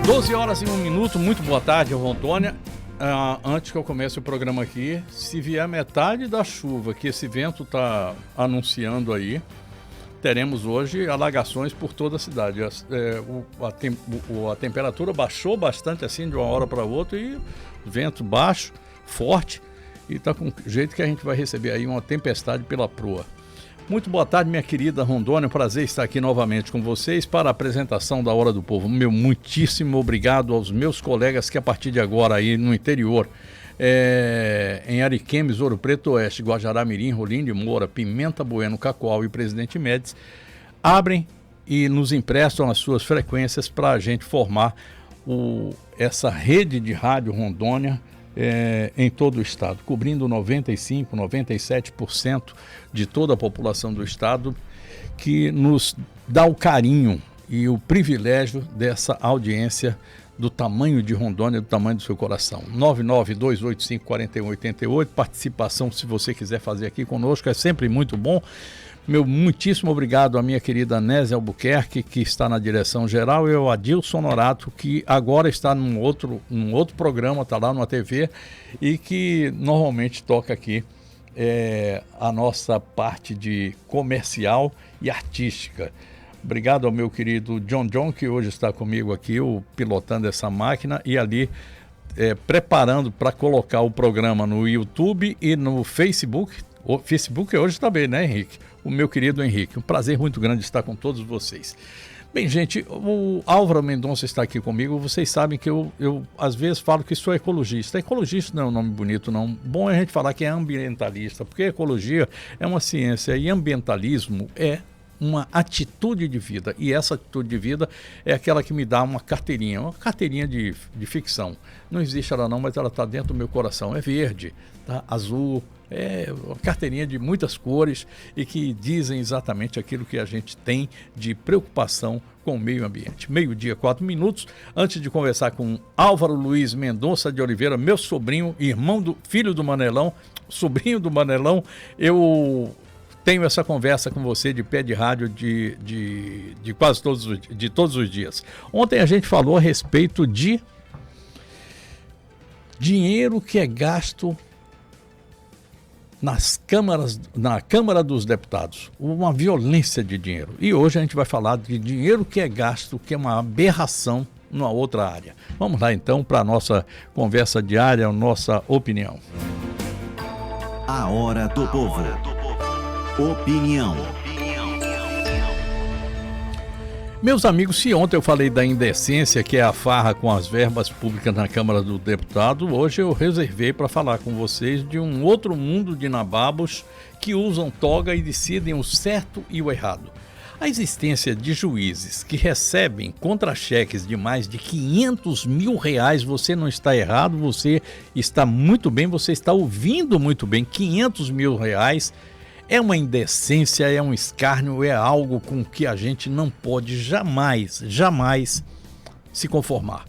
12 horas e 1 minuto, muito boa tarde, Rondônia. Antes que eu comece o programa aqui, se vier metade da chuva que esse vento está anunciando aí, teremos hoje alagações por toda a cidade. A temperatura baixou bastante assim de uma hora para outra e vento baixo, forte, e está com jeito que a gente vai receber aí uma tempestade pela proa. Muito boa tarde, minha querida Rondônia, prazer estar aqui novamente com vocês para a apresentação da Hora do Povo. Meu muitíssimo obrigado aos meus colegas que a partir de agora aí no interior, em Ariquemes, Ouro Preto Oeste, Guajará Mirim, Rolim de Moura, Pimenta Bueno, Cacoal e Presidente Médici, abrem e nos emprestam as suas frequências para a gente formar essa rede de rádio Rondônia, em todo o estado, cobrindo 95%, 97% de toda a população do estado, que nos dá o carinho e o privilégio dessa audiência do tamanho de Rondônia, do tamanho do seu coração. 992854188, participação se você quiser fazer aqui conosco, é sempre muito bom. Meu muitíssimo obrigado à minha querida Nézia Albuquerque, que está na direção geral, e ao Adilson Norato, que agora está num outro programa, está lá numa TV, e que normalmente toca aqui a nossa parte de comercial e artística. Obrigado ao meu querido John, que hoje está comigo aqui, pilotando essa máquina, e ali preparando para colocar o programa no YouTube e no Facebook. O Facebook hoje também, né, Henrique? O meu querido Henrique, um prazer muito grande estar com todos vocês. Bem, gente, o Álvaro Mendonça está aqui comigo. Vocês sabem que eu às vezes falo que sou ecologista. Ecologista não é um nome bonito, não. Bom é a gente falar que é ambientalista, porque ecologia é uma ciência e ambientalismo é uma atitude de vida, e essa atitude de vida é aquela que me dá uma carteirinha de ficção. Não existe ela não, mas ela está dentro do meu coração. É verde, tá? Azul, é uma carteirinha de muitas cores e que dizem exatamente aquilo que a gente tem de preocupação com o meio ambiente. 12h, 4 minutos, antes de conversar com Álvaro Luiz Mendonça de Oliveira, meu sobrinho, filho do Manelão, sobrinho do Manelão, eu tenho essa conversa com você de pé de rádio de quase todos os dias. Ontem a gente falou a respeito de dinheiro que é gasto na Câmara dos Deputados, uma violência de dinheiro. E hoje a gente vai falar de dinheiro que é gasto, que é uma aberração numa outra área. Vamos lá então para a nossa conversa diária, a nossa opinião. A Hora do Povo. Opinião. Meus amigos, se ontem eu falei da indecência, que é a farra com as verbas públicas na Câmara do Deputado, hoje eu reservei para falar com vocês de um outro mundo de nababos que usam toga e decidem o certo e o errado. A existência de juízes que recebem contra-cheques de mais de R$500 mil, você não está errado, você está muito bem, você está ouvindo muito bem, R$500 mil, é uma indecência, é um escárnio, é algo com que a gente não pode jamais se conformar.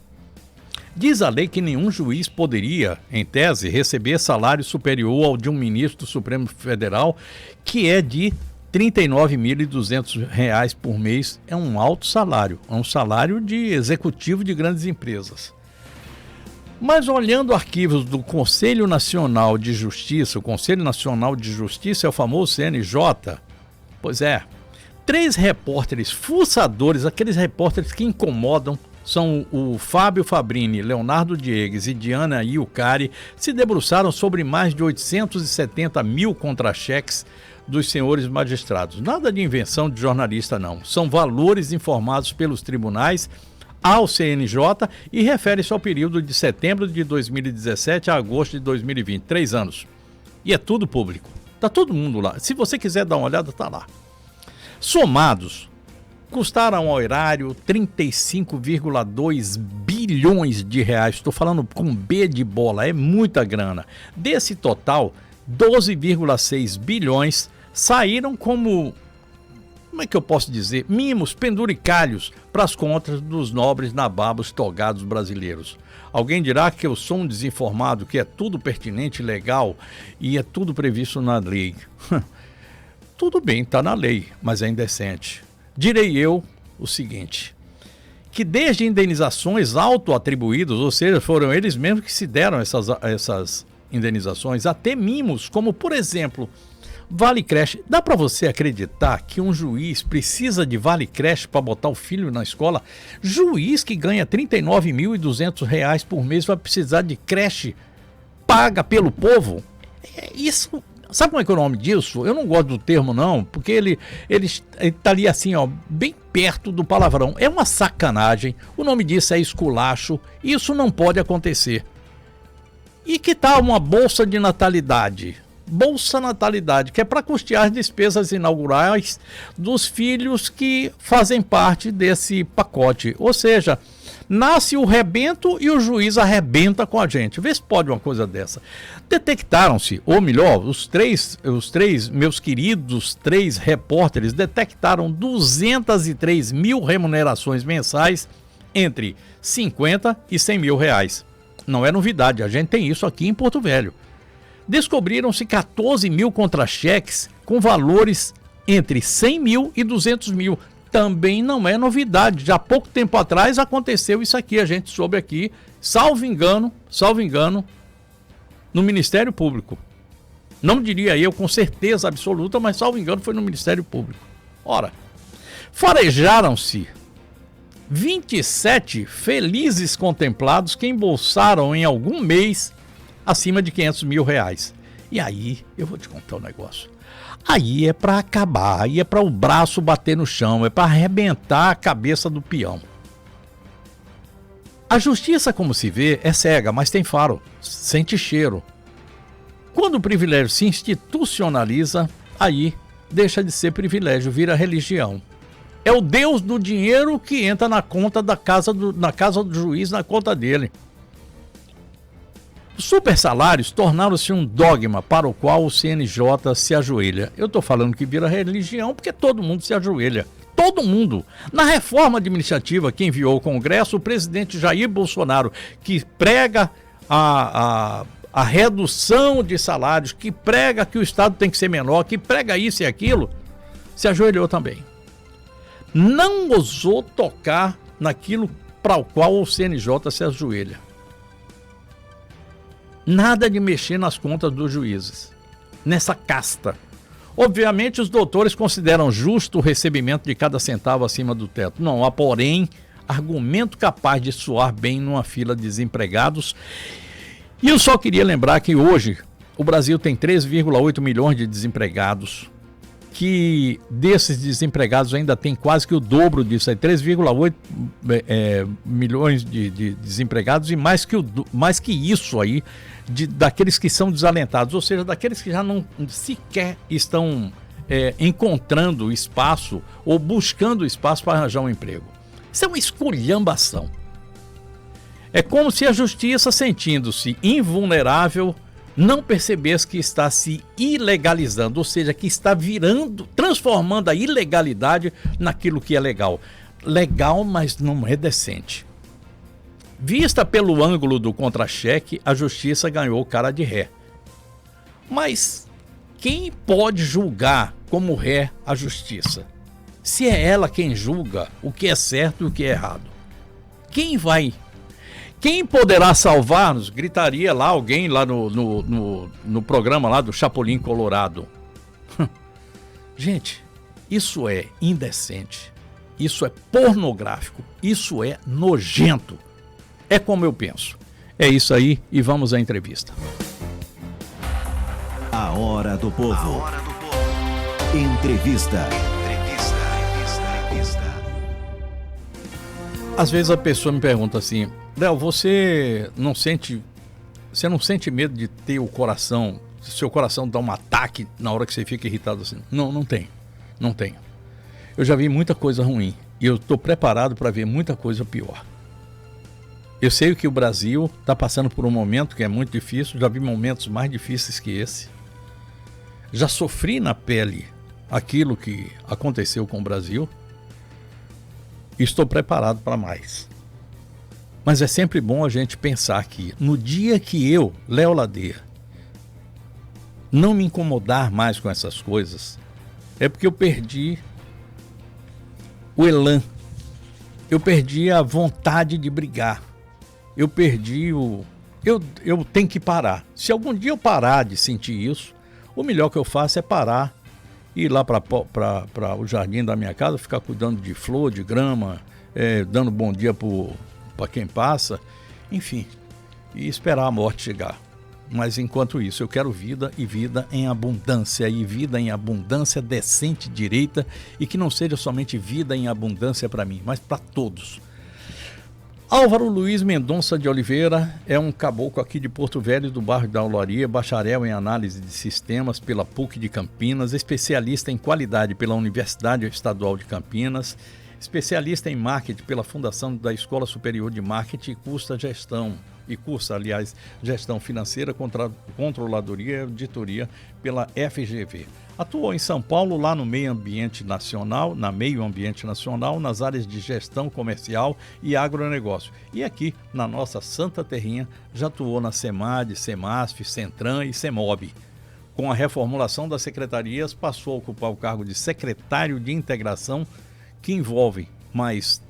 Diz a lei que nenhum juiz poderia, em tese, receber salário superior ao de um ministro do Supremo Federal, que é de R$ 39.200 por mês. É um alto salário, é um salário de executivo de grandes empresas. Mas olhando arquivos do Conselho Nacional de Justiça, o Conselho Nacional de Justiça é o famoso CNJ, pois é, 3 repórteres fuçadores, aqueles repórteres que incomodam, são o Fábio Fabrini, Leonardo Diegues e Diana Iucari, se debruçaram sobre mais de 870 mil contra-cheques dos senhores magistrados. Nada de invenção de jornalista não, são valores informados pelos tribunais ao CNJ e refere-se ao período de setembro de 2017 a agosto de 2020, 3 anos. E é tudo público, está todo mundo lá. Se você quiser dar uma olhada, está lá. Somados, custaram ao erário 35,2 bilhões de reais. Estou falando com B de bola, é muita grana. Desse total, 12,6 bilhões saíram como é que eu posso dizer, mimos, penduricalhos para as contas dos nobres nababos togados brasileiros. Alguém dirá que eu sou um desinformado, que é tudo pertinente, legal e é tudo previsto na lei. Tudo bem, está na lei, mas é indecente. Direi eu o seguinte, que desde indenizações auto-atribuídas, ou seja, foram eles mesmos que se deram essas indenizações, até mimos, como por exemplo, vale creche. Dá para você acreditar que um juiz precisa de vale creche para botar o filho na escola? Juiz que ganha R$ 39.200 por mês vai precisar de creche paga pelo povo? Isso, sabe como é que é o nome disso? Eu não gosto do termo não, porque ele tá ali assim, ó, bem perto do palavrão. É uma sacanagem, o nome disso é esculacho, isso não pode acontecer. E que tal uma bolsa de natalidade? Bolsa Natalidade, que é para custear as despesas inaugurais dos filhos que fazem parte desse pacote. Ou seja, nasce o rebento e o juiz arrebenta com a gente. Vê se pode uma coisa dessa. Detectaram-se, ou melhor, os três, meus queridos 3 repórteres, detectaram 203 mil remunerações mensais entre 50 e 100 mil reais. Não é novidade, a gente tem isso aqui em Porto Velho. Descobriram-se 14 mil contra-cheques com valores entre 100 mil e 200 mil. Também não é novidade. Já há pouco tempo atrás aconteceu isso aqui. A gente soube aqui, salvo engano, no Ministério Público. Não diria eu com certeza absoluta, mas salvo engano foi no Ministério Público. Ora, farejaram-se 27 felizes contemplados que embolsaram em algum mês acima de 500 mil reais. E aí, eu vou te contar um negócio. Aí é para acabar, aí é para o braço bater no chão, é para arrebentar a cabeça do peão. A justiça, como se vê, é cega, mas tem faro, sente cheiro. Quando o privilégio se institucionaliza, aí deixa de ser privilégio, vira religião. É o Deus do dinheiro que entra na conta na casa do juiz, na conta dele. Os supersalários tornaram-se um dogma para o qual o CNJ se ajoelha. Eu estou falando que vira religião porque todo mundo se ajoelha. Todo mundo. Na reforma administrativa que enviou ao Congresso, o presidente Jair Bolsonaro, que prega a redução de salários, que prega que o Estado tem que ser menor, que prega isso e aquilo, se ajoelhou também. Não ousou tocar naquilo para o qual o CNJ se ajoelha. Nada de mexer nas contas dos juízes, nessa casta. Obviamente, os doutores consideram justo o recebimento de cada centavo acima do teto. Não há, porém, argumento capaz de soar bem numa fila de desempregados. E eu só queria lembrar que hoje o Brasil tem 3,8 milhões de desempregados, que desses desempregados ainda tem quase que o dobro disso, 3,8 milhões de desempregados e mais que isso aí, daqueles que são desalentados, ou seja, daqueles que já não sequer estão encontrando espaço ou buscando espaço para arranjar um emprego. Isso é uma esculhambação. É como se a justiça, sentindo-se invulnerável, não percebesse que está se ilegalizando, ou seja, que está transformando a ilegalidade naquilo que é legal. Legal, mas não é decente. Vista pelo ângulo do contra-cheque, a justiça ganhou cara de ré. Mas quem pode julgar como ré a justiça? Se é ela quem julga o que é certo e o que é errado. Quem poderá salvar-nos? Gritaria lá alguém lá no programa lá do Chapolin Colorado. Gente, isso é indecente, isso é pornográfico, isso é nojento. É como eu penso. É isso aí e vamos à entrevista. A Hora do Povo. Entrevista. Às vezes a pessoa me pergunta assim: Léo, você não sente medo de ter o coração, seu coração dar um ataque na hora que você fica irritado assim? Não tenho. Eu já vi muita coisa ruim e eu estou preparado para ver muita coisa pior. Eu sei que o Brasil está passando por um momento que é muito difícil, já vi momentos mais difíceis que esse. Já sofri na pele aquilo que aconteceu com o Brasil e estou preparado para mais. Mas é sempre bom a gente pensar que no dia que eu, Léo Ladeia, não me incomodar mais com essas coisas, é porque eu perdi o elan, eu perdi a vontade de brigar. Eu perdi o... Eu tenho que parar. Se algum dia eu parar de sentir isso, o melhor que eu faço é parar, ir lá para o jardim da minha casa, ficar cuidando de flor, de grama, dando bom dia para quem passa, enfim, e esperar a morte chegar. Mas enquanto isso, eu quero vida e vida em abundância, e vida em abundância decente, direita, e que não seja somente vida em abundância para mim, mas para todos. Álvaro Luiz Mendonça de Oliveira é um caboclo aqui de Porto Velho, do bairro da Olaria, bacharel em análise de sistemas pela PUC de Campinas, especialista em qualidade pela Universidade Estadual de Campinas, especialista em marketing pela Fundação da Escola Superior de Marketing e cursa, aliás, gestão financeira, controladoria e auditoria pela FGV. Atuou em São Paulo, lá no Meio Ambiente Nacional, nas áreas de gestão comercial e agronegócio. E aqui, na nossa Santa Terrinha, já atuou na SEMAD, SEMASF, CENTRAN e CEMOB. Com a reformulação das secretarias, passou a ocupar o cargo de secretário de integração, que envolve mais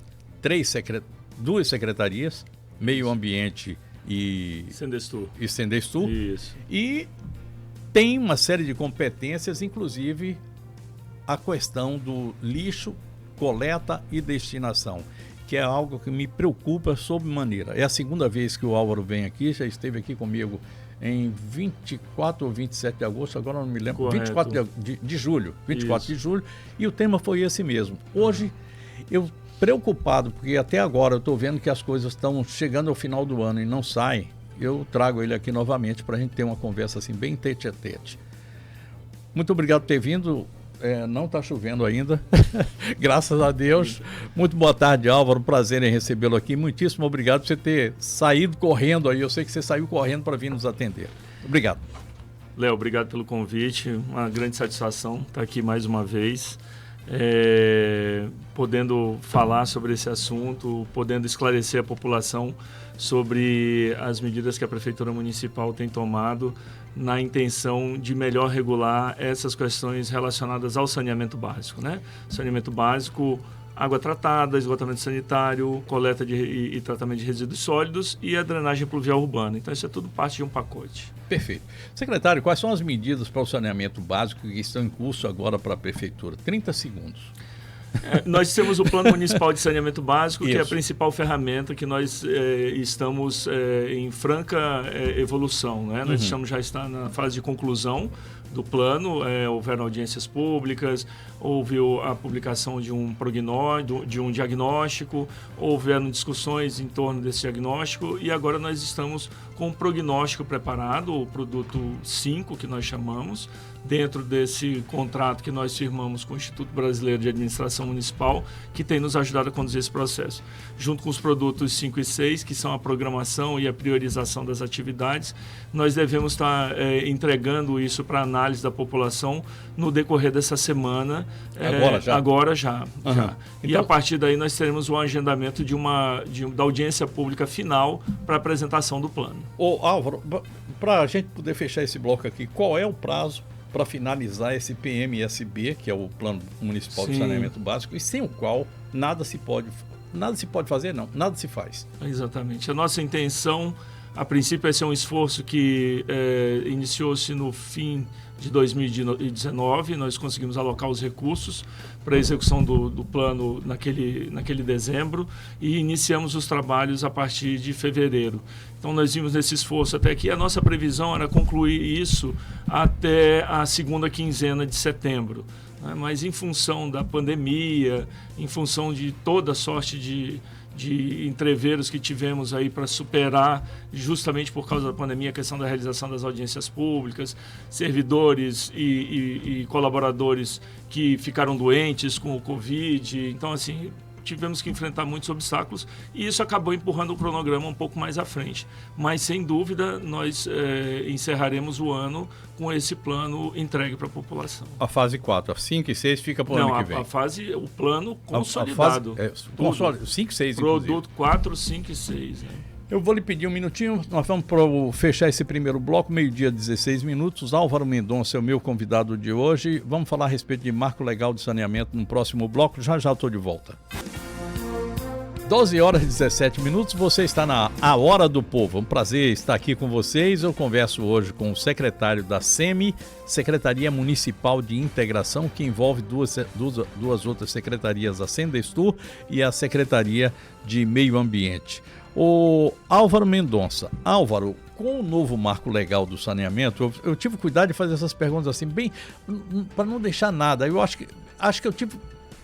duas secretarias, Meio Ambiente e Sendestur. Isso. E tem uma série de competências, inclusive a questão do lixo, coleta e destinação, que é algo que me preocupa sobremaneira. É a segunda vez que o Álvaro vem aqui, já esteve aqui comigo em 24 ou 27 de agosto, agora não me lembro, Correto. 24 de julho, 24 Isso. de julho, e o tema foi esse mesmo. Hoje, eu preocupado, porque até agora eu estou vendo que as coisas estão chegando ao final do ano e não saem, eu trago ele aqui novamente para a gente ter uma conversa assim, bem tete a tete. Muito obrigado por ter vindo. Não está chovendo ainda, graças a Deus. Muito boa tarde, Álvaro, prazer em recebê-lo aqui. Muitíssimo obrigado por você ter saído correndo aí, eu sei que você saiu correndo para vir nos atender. Obrigado. Léo, obrigado pelo convite, uma grande satisfação estar aqui mais uma vez, podendo falar sobre esse assunto, podendo esclarecer a população sobre as medidas que a Prefeitura Municipal tem tomado na intenção de melhor regular essas questões relacionadas ao saneamento básico, né? Saneamento básico, água tratada, esgotamento sanitário, coleta e tratamento de resíduos sólidos e a drenagem pluvial urbana. Então isso é tudo parte de um pacote. Perfeito. Secretário, quais são as medidas para o saneamento básico que estão em curso agora para a Prefeitura? 30 segundos. Nós temos o Plano Municipal de Saneamento Básico, Isso. que é a principal ferramenta que nós estamos em franca evolução, né? Nós já está na fase de conclusão do plano, houveram audiências públicas, houve a publicação de um diagnóstico, houveram discussões em torno desse diagnóstico e agora nós estamos com o prognóstico preparado, o produto 5 que nós chamamos, dentro desse contrato que nós firmamos com o Instituto Brasileiro de Administração Municipal, que tem nos ajudado a conduzir esse processo. Junto com os produtos 5 e 6, que são a programação e a priorização das atividades, nós devemos estar entregando isso para análise da população no decorrer dessa semana. Agora já. Então, e a partir daí nós teremos o agendamento da audiência pública final para apresentação do plano. Ô Álvaro, para a gente poder fechar esse bloco aqui, qual é o prazo para finalizar esse PMSB, que é o Plano Municipal de Saneamento Básico, e sem o qual nada se pode fazer, não, nada se faz. Exatamente. A nossa intenção, a princípio, é ser um esforço que iniciou-se no fim de 2019, nós conseguimos alocar os recursos para a execução do plano naquele dezembro e iniciamos os trabalhos a partir de fevereiro. Então nós vimos nesse esforço até aqui, a nossa previsão era concluir isso até a segunda quinzena de setembro. Né? Mas em função da pandemia, em função de toda sorte de entreveros que tivemos aí para superar, justamente por causa da pandemia, a questão da realização das audiências públicas, servidores e colaboradores que ficaram doentes com o Covid. Então, assim, tivemos que enfrentar muitos obstáculos e isso acabou empurrando o cronograma um pouco mais à frente. Mas, sem dúvida, nós encerraremos o ano com esse plano entregue para a população. A fase 4, a 5 e 6 fica para o ano que vem. O plano consolidado. 5 e 6, Produto 4, 5 e 6. Né? Eu vou lhe pedir um minutinho, nós vamos fechar esse primeiro bloco, 12:16. Álvaro Mendonça é o meu convidado de hoje. Vamos falar a respeito de marco legal de saneamento no próximo bloco. Já estou de volta. 12 horas e 17 minutos, você está na A Hora do Povo. Um prazer estar aqui com vocês. Eu converso hoje com o secretário da SEMI, Secretaria Municipal de Integração, que envolve duas outras secretarias, a Sendestur e a Secretaria de Meio Ambiente. O Álvaro Mendonça. Álvaro, com o novo marco legal do saneamento, eu tive cuidado de fazer essas perguntas assim, bem, para não deixar nada. Eu acho que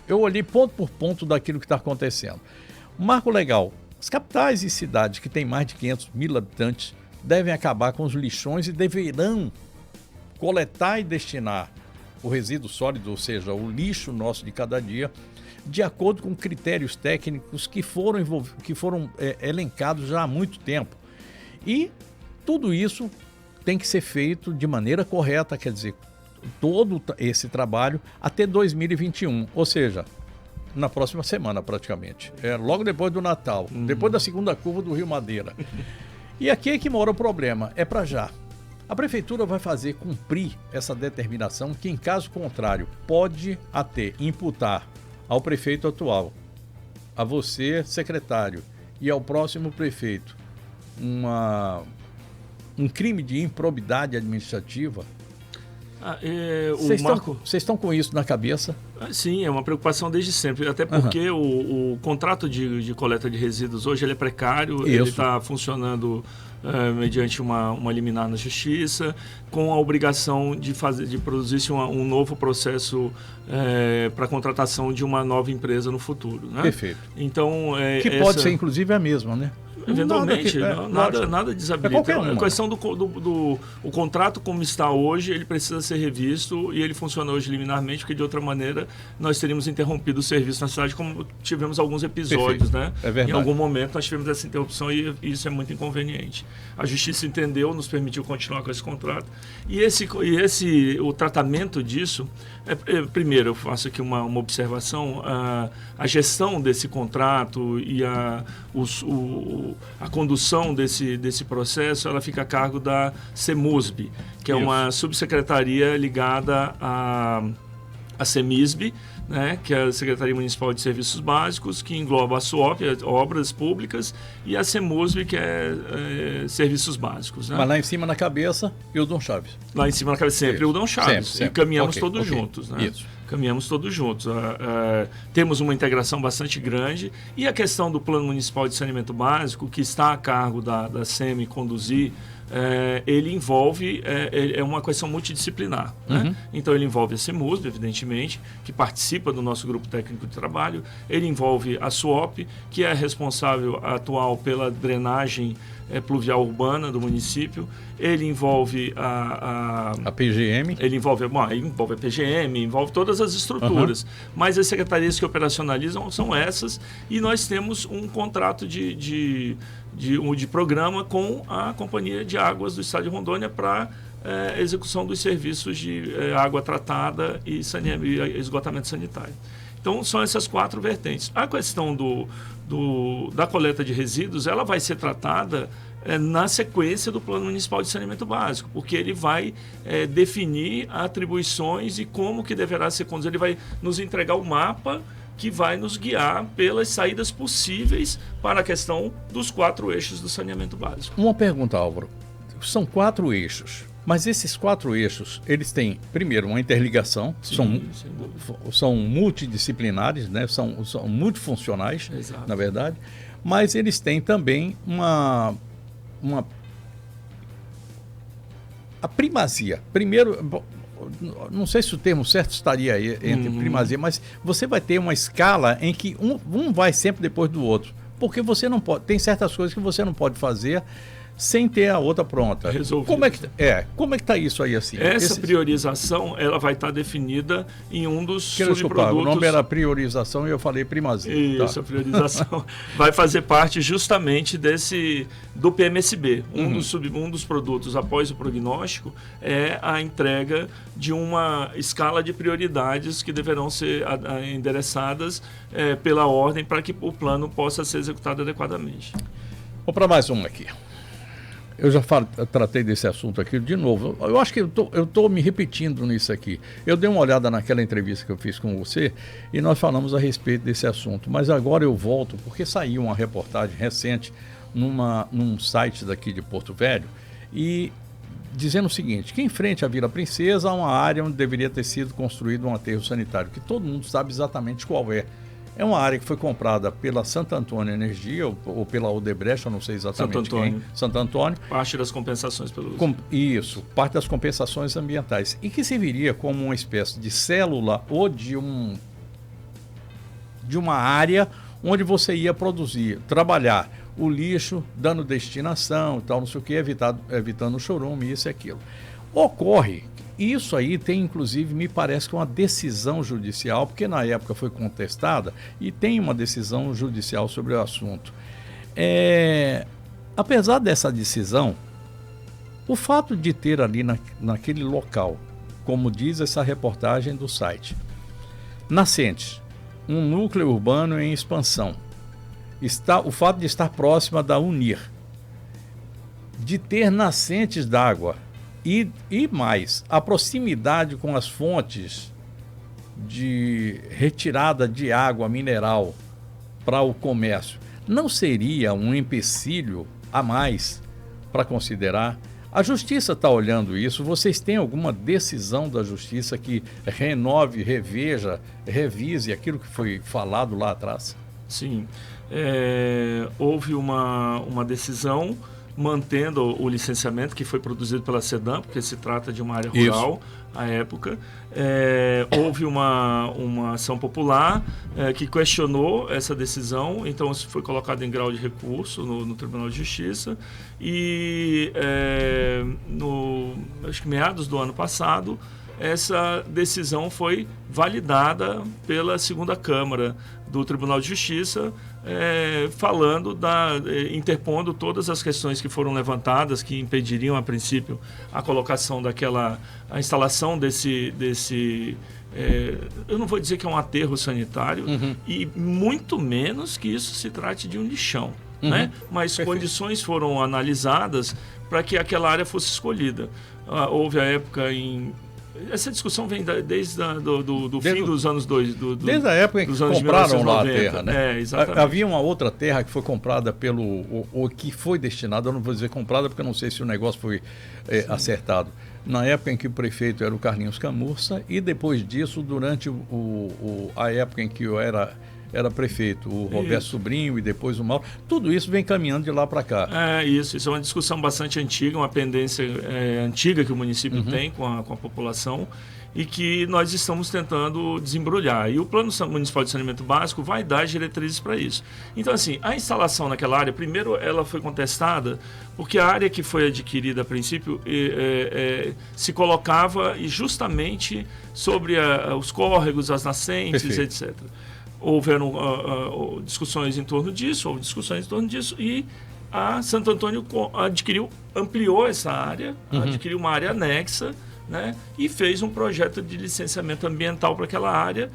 eu olhei ponto por ponto daquilo que está acontecendo. O marco legal, as capitais e cidades que têm mais de 500 mil habitantes devem acabar com os lixões e deverão coletar e destinar o resíduo sólido, ou seja, o lixo nosso de cada dia, de acordo com critérios técnicos que foram elencados já há muito tempo. E tudo isso tem que ser feito de maneira correta, quer dizer, todo esse trabalho até 2021, ou seja, na próxima semana praticamente, logo depois do Natal, depois da segunda curva do Rio Madeira. E aqui é que mora o problema, é para já. A Prefeitura vai fazer cumprir essa determinação que, em caso contrário, pode até imputar ao prefeito atual, a você, secretário, e ao próximo prefeito, um crime de improbidade administrativa. Vocês estão com isso na cabeça? Sim, é uma preocupação desde sempre, até porque o contrato de coleta de resíduos hoje ele é precário, ele está funcionando mediante uma liminar na justiça, com a obrigação de produzir um novo processo para a contratação de uma nova empresa no futuro. Né? Perfeito. Então, que pode ser inclusive a mesma, né? Eventualmente, nada desabilita. A questão o contrato como está hoje, ele precisa ser revisto e ele funciona hoje liminarmente, porque de outra maneira nós teríamos interrompido o serviço na cidade, como tivemos alguns episódios, né? É verdade. Em algum momento nós tivemos essa interrupção e isso é muito inconveniente. A justiça entendeu, nos permitiu continuar com esse contrato. E o tratamento disso, primeiro eu faço aqui uma observação, a gestão desse contrato e a condução desse processo, ela fica a cargo da CEMUSB, que é uma subsecretaria ligada à CEMISB, né, que é a Secretaria Municipal de Serviços Básicos, que engloba a SUOP, Obras Públicas, e a CEMUSB, que é Serviços Básicos. Né? Mas lá em cima na cabeça, Hildon Chaves. Lá em cima na cabeça, sempre Hildon Chaves. Sempre. E caminhamos todos juntos. Né? Isso. Caminhamos todos juntos. Temos uma integração bastante grande. E a questão do Plano Municipal de Saneamento Básico, que está a cargo da SEMI conduzir, ele envolve, é uma questão multidisciplinar. Né? Então ele envolve a CEMUSB, evidentemente, que participa do nosso grupo técnico de trabalho. Ele envolve a SUOP, que é responsável atual pela drenagem pluvial urbana do município. Ele envolve a PGM. Ele envolve a PGM, envolve todas as estruturas. Mas as secretarias que operacionalizam são essas, e nós temos um contrato de programa com a Companhia de Águas do Estado de Rondônia para execução dos serviços de água tratada e esgotamento sanitário. Então, são essas 4 vertentes. A questão da coleta de resíduos, ela vai ser tratada na sequência do Plano Municipal de Saneamento Básico, porque ele vai definir atribuições e como que deverá ser conduzido. Ele vai nos entregar o mapa que vai nos guiar pelas saídas possíveis para a questão dos 4 eixos do saneamento básico. Uma pergunta, Álvaro. São 4 eixos. Mas esses 4 eixos, eles têm, primeiro, uma interligação, são multidisciplinares, né? são multifuncionais, Exato. Na verdade, mas eles têm também a primazia. Primeiro, não sei se o termo certo estaria aí entre primazia, mas você vai ter uma escala em que um vai sempre depois do outro, porque você não pode, tem certas coisas que você não pode fazer sem ter a outra pronta. Resolvido. Como é que está isso aí assim? Essa priorização, ela vai estar definida em um dos subprodutos. O nome era priorização e eu falei primazia. Isso, tá. A priorização vai fazer parte justamente do PMSB. Um dos produtos após o prognóstico é a entrega de uma escala de prioridades que deverão ser endereçadas pela ordem para que o plano possa ser executado adequadamente. Vou para mais um aqui. eu já tratei desse assunto aqui de novo. Eu acho que eu tô me repetindo nisso aqui. Eu dei uma olhada naquela entrevista que eu fiz com você e nós falamos a respeito desse assunto. Mas agora eu volto, porque saiu uma reportagem recente num site daqui de Porto Velho e dizendo o seguinte, que em frente à Vila Princesa há uma área onde deveria ter sido construído um aterro sanitário, que todo mundo sabe exatamente qual é. É uma área que foi comprada pela Santo Antônio Energia ou pela Odebrecht, eu não sei exatamente quem. Santo Antônio. Parte das compensações pelo uso. Isso, parte das compensações ambientais. E que serviria como uma espécie de célula ou de uma área onde você ia produzir, trabalhar o lixo, dando destinação e tal, não sei o que, evitando o chorume, isso e aquilo. Ocorre, isso aí tem inclusive, me parece que uma decisão judicial, porque na época foi contestada e tem uma decisão judicial sobre o assunto. Apesar dessa decisão, o fato de ter ali naquele local, como diz essa reportagem do site, nascentes, um núcleo urbano em expansão, o fato de estar próxima da Unir, de ter nascentes d'água e mais, a proximidade com as fontes de retirada de água mineral para o comércio, não seria um empecilho a mais para considerar? A Justiça está olhando isso. Vocês têm alguma decisão da Justiça que renove, reveja, revise aquilo que foi falado lá atrás? Sim. Houve uma decisão mantendo o licenciamento que foi produzido pela SEDAM, porque se trata de uma área rural à época. Houve uma ação popular que questionou essa decisão, então isso foi colocado em grau de recurso no Tribunal de Justiça e acho que meados do ano passado essa decisão foi validada pela segunda Câmara do Tribunal de Justiça, interpondo todas as questões que foram levantadas, que impediriam, a princípio, a colocação a instalação desse eu não vou dizer que é um aterro sanitário, e muito menos que isso se trate de um lixão, né? Mas perfeito. Condições foram analisadas para que aquela área fosse escolhida. Houve a época essa discussão vem desde o fim dos anos 2000. Desde a época em que compraram lá a terra, né? Exatamente. Havia uma outra terra que foi comprada ou que foi destinada, eu não vou dizer comprada porque eu não sei se o negócio foi acertado. Na época em que o prefeito era o Carlinhos Camurça e depois disso, durante a época em que eu era prefeito, o Roberto Sobrinho e depois o Mauro, tudo isso vem caminhando de lá para cá. Isso é uma discussão bastante antiga, uma pendência antiga que o município tem com a população e que nós estamos tentando desembrulhar. E o Plano Municipal de Saneamento Básico vai dar diretrizes para isso. Então, assim, a instalação naquela área, primeiro ela foi contestada porque a área que foi adquirida a princípio se colocava justamente sobre os córregos, as nascentes, perfeito. Etc. Houveram discussões em torno disso, e a Santo Antônio ampliou essa área, adquiriu uma área anexa, né, e fez um projeto de licenciamento ambiental para aquela área,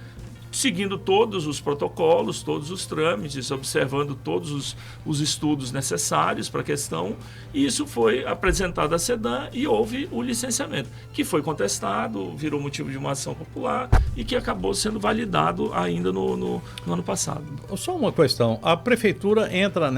seguindo todos os protocolos, todos os trâmites, observando todos os estudos necessários para a questão, e isso foi apresentado à SEDAM e houve o licenciamento, que foi contestado, virou motivo de uma ação popular e que acabou sendo validado ainda no ano passado. Só uma questão, a prefeitura entra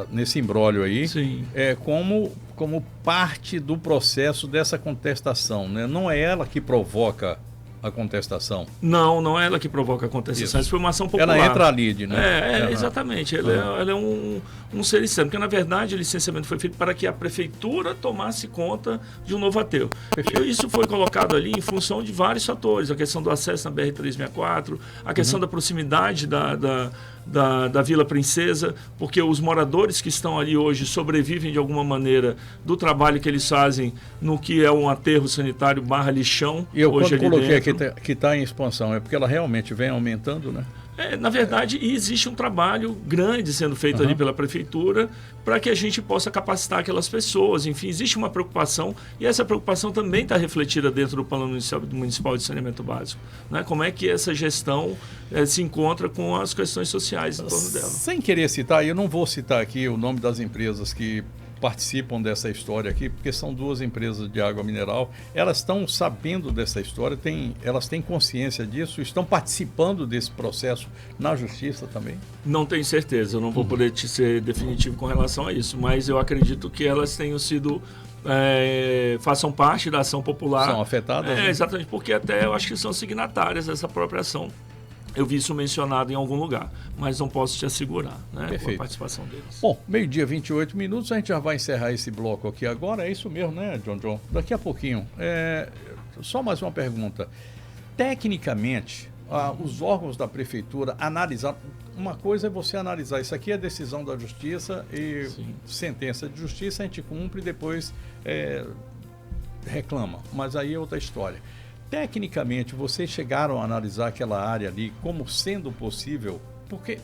nesse imbróglio aí. Sim. Como parte do processo dessa contestação, né? Não é ela que provoca a contestação. Não é ela que provoca a contestação. Isso foi uma ação popular. Ela entra ali, né? Exatamente. Ela é um ser externo, porque na verdade o licenciamento foi feito para que a prefeitura tomasse conta de um novo aterro. E isso foi colocado ali em função de vários fatores, a questão do acesso na BR-364, a questão da proximidade da Vila Princesa, porque os moradores que estão ali hoje sobrevivem de alguma maneira do trabalho que eles fazem no que é um aterro sanitário / lixão. E eu hoje quando coloquei aqui que está em expansão, é porque ela realmente vem aumentando, né? Na verdade, existe um trabalho grande sendo feito ali pela prefeitura para que a gente possa capacitar aquelas pessoas. Enfim, existe uma preocupação e essa preocupação também está refletida dentro do Plano Municipal de Saneamento Básico, né? Como é que essa gestão se encontra com as questões sociais em torno dela. Sem querer citar, eu não vou citar aqui o nome das empresas que participam dessa história aqui, porque são duas empresas de água mineral, elas estão sabendo dessa história, elas têm consciência disso, estão participando desse processo na justiça também? Não tenho certeza, eu não vou poder te ser definitivo com relação a isso, mas eu acredito que elas tenham sido, façam parte da ação popular. São afetadas? Né? Exatamente, porque até eu acho que são signatárias dessa própria ação. Eu vi isso mencionado em algum lugar, mas não posso te assegurar, né, a participação deles. Bom, 12h28, a gente já vai encerrar esse bloco aqui agora, é isso mesmo, né, John? Daqui a pouquinho. Só mais uma pergunta. Tecnicamente, os órgãos da prefeitura analisaram... Uma coisa é você analisar, isso aqui é decisão da justiça e sentença de justiça, a gente cumpre e depois reclama, mas aí é outra história. Tecnicamente, vocês chegaram a analisar aquela área ali como sendo possível? Porque,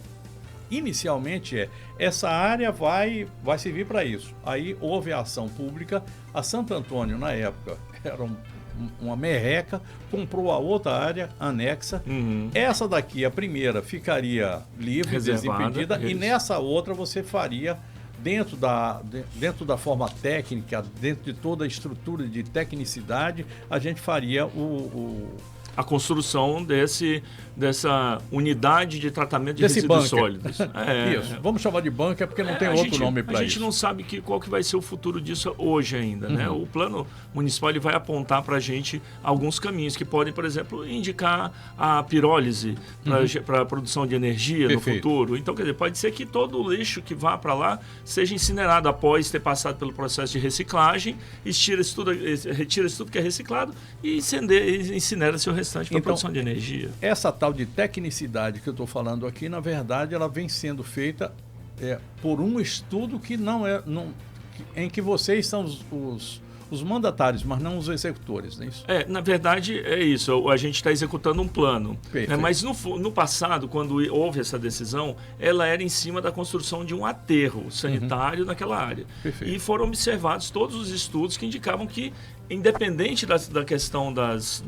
inicialmente, essa área vai servir para isso. Aí houve a ação pública, a Santo Antônio, na época, era uma merreca, comprou a outra área anexa. Essa daqui, a primeira, ficaria livre, reservada, desimpedida, e nessa outra você faria... Dentro da forma técnica, dentro de toda a estrutura de tecnicidade, a gente faria a construção dessa unidade de tratamento de resíduos sólidos. Isso, vamos chamar de bunker porque não tem outro nome para isso. A gente não sabe qual que vai ser o futuro disso hoje ainda. Né? O plano municipal ele vai apontar para a gente alguns caminhos que podem, por exemplo, indicar a pirólise para a produção de energia no futuro. Então, quer dizer, pode ser que todo o lixo que vá para lá seja incinerado após ter passado pelo processo de reciclagem, retira isso tudo que é reciclado e incinera-se o restante para a produção de energia. Essa tal de tecnicidade que eu estou falando aqui, na verdade, ela vem sendo feita por um estudo que em que vocês são os mandatários, mas não os executores, não é isso? Na verdade, é isso. A gente está executando um plano. Né? Mas no passado, quando houve essa decisão, ela era em cima da construção de um aterro sanitário naquela área. Perfeito. E foram observados todos os estudos que indicavam que, independente da questão das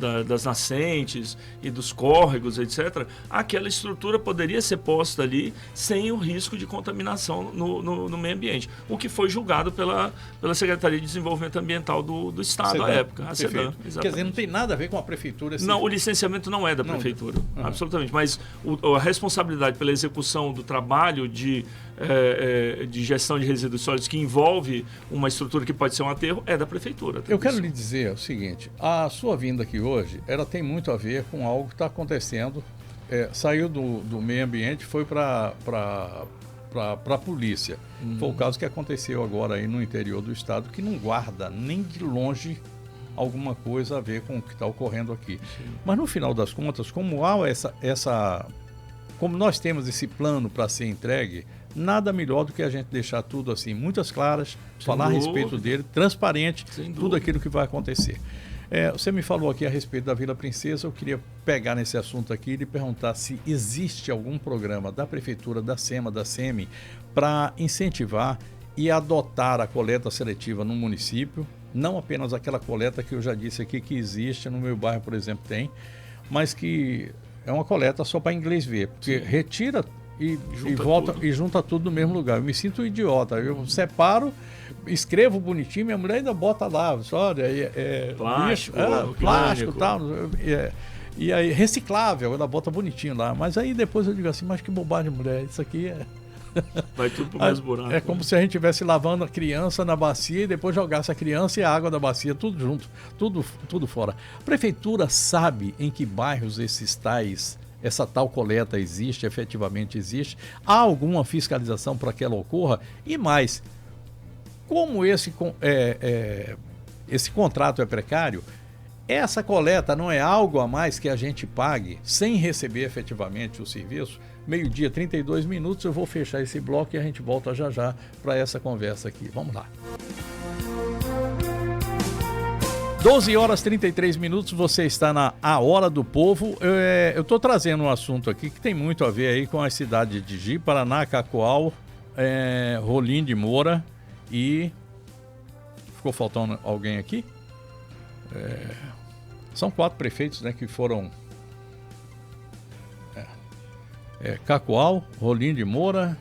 nascentes e dos córregos, etc., aquela estrutura poderia ser posta ali sem o risco de contaminação no meio ambiente. O que foi julgado pela Secretaria de Desenvolvimento Ambiental do Estado à época, a SEDAM. Quer dizer, não tem nada a ver com a prefeitura? Não, o licenciamento não é da prefeitura, absolutamente. Mas a responsabilidade pela execução do trabalho de gestão de resíduos sólidos que envolve uma estrutura que pode ser um aterro é da prefeitura. Eu quero lhe dizer o seguinte, a sua vinda aqui hoje, ela tem muito a ver com algo que está acontecendo, saiu do meio ambiente, foi para a polícia. Foi o caso que aconteceu agora aí no interior do estado, que não guarda nem de longe alguma coisa a ver com o que está ocorrendo aqui. Mas no final das contas, como nós temos esse plano para ser entregue, nada melhor do que a gente deixar tudo assim, muitas claras, falar a respeito dele, transparente, tudo aquilo que vai acontecer. Você me falou aqui a respeito da Vila Princesa, eu queria pegar nesse assunto aqui e lhe perguntar se existe algum programa da Prefeitura, da SEMA, da SEMI, para incentivar e adotar a coleta seletiva no município, não apenas aquela coleta que eu já disse aqui que existe, no meu bairro, por exemplo, tem, mas que é uma coleta só para inglês ver, porque retira e volta tudo. E junta tudo no mesmo lugar. Eu me sinto um idiota, eu separo, escrevo bonitinho, minha mulher ainda bota lá, olha, plástico, tal, e aí reciclável, ela bota bonitinho lá, mas aí depois eu digo assim, mas que bobagem, mulher, isso aqui vai tudo pro mesmo buraco. É como se a gente estivesse lavando a criança na bacia e depois jogasse a criança e a água da bacia, tudo junto, tudo fora. A prefeitura sabe em que bairros essa tal coleta existe, efetivamente existe? Há alguma fiscalização para que ela ocorra? E mais, como esse contrato é precário, essa coleta não é algo a mais que a gente pague sem receber efetivamente o serviço? 12h32, eu vou fechar esse bloco e a gente volta já para essa conversa aqui. Vamos lá. 12h33, você está na A Hora do Povo. Eu estou trazendo um assunto aqui que tem muito a ver aí com as cidades de Ji, Paraná, Cacoal, Rolim de Moura e... Ficou faltando alguém aqui? São 4 prefeitos, né, que foram... Cacoal, Rolim de Moura...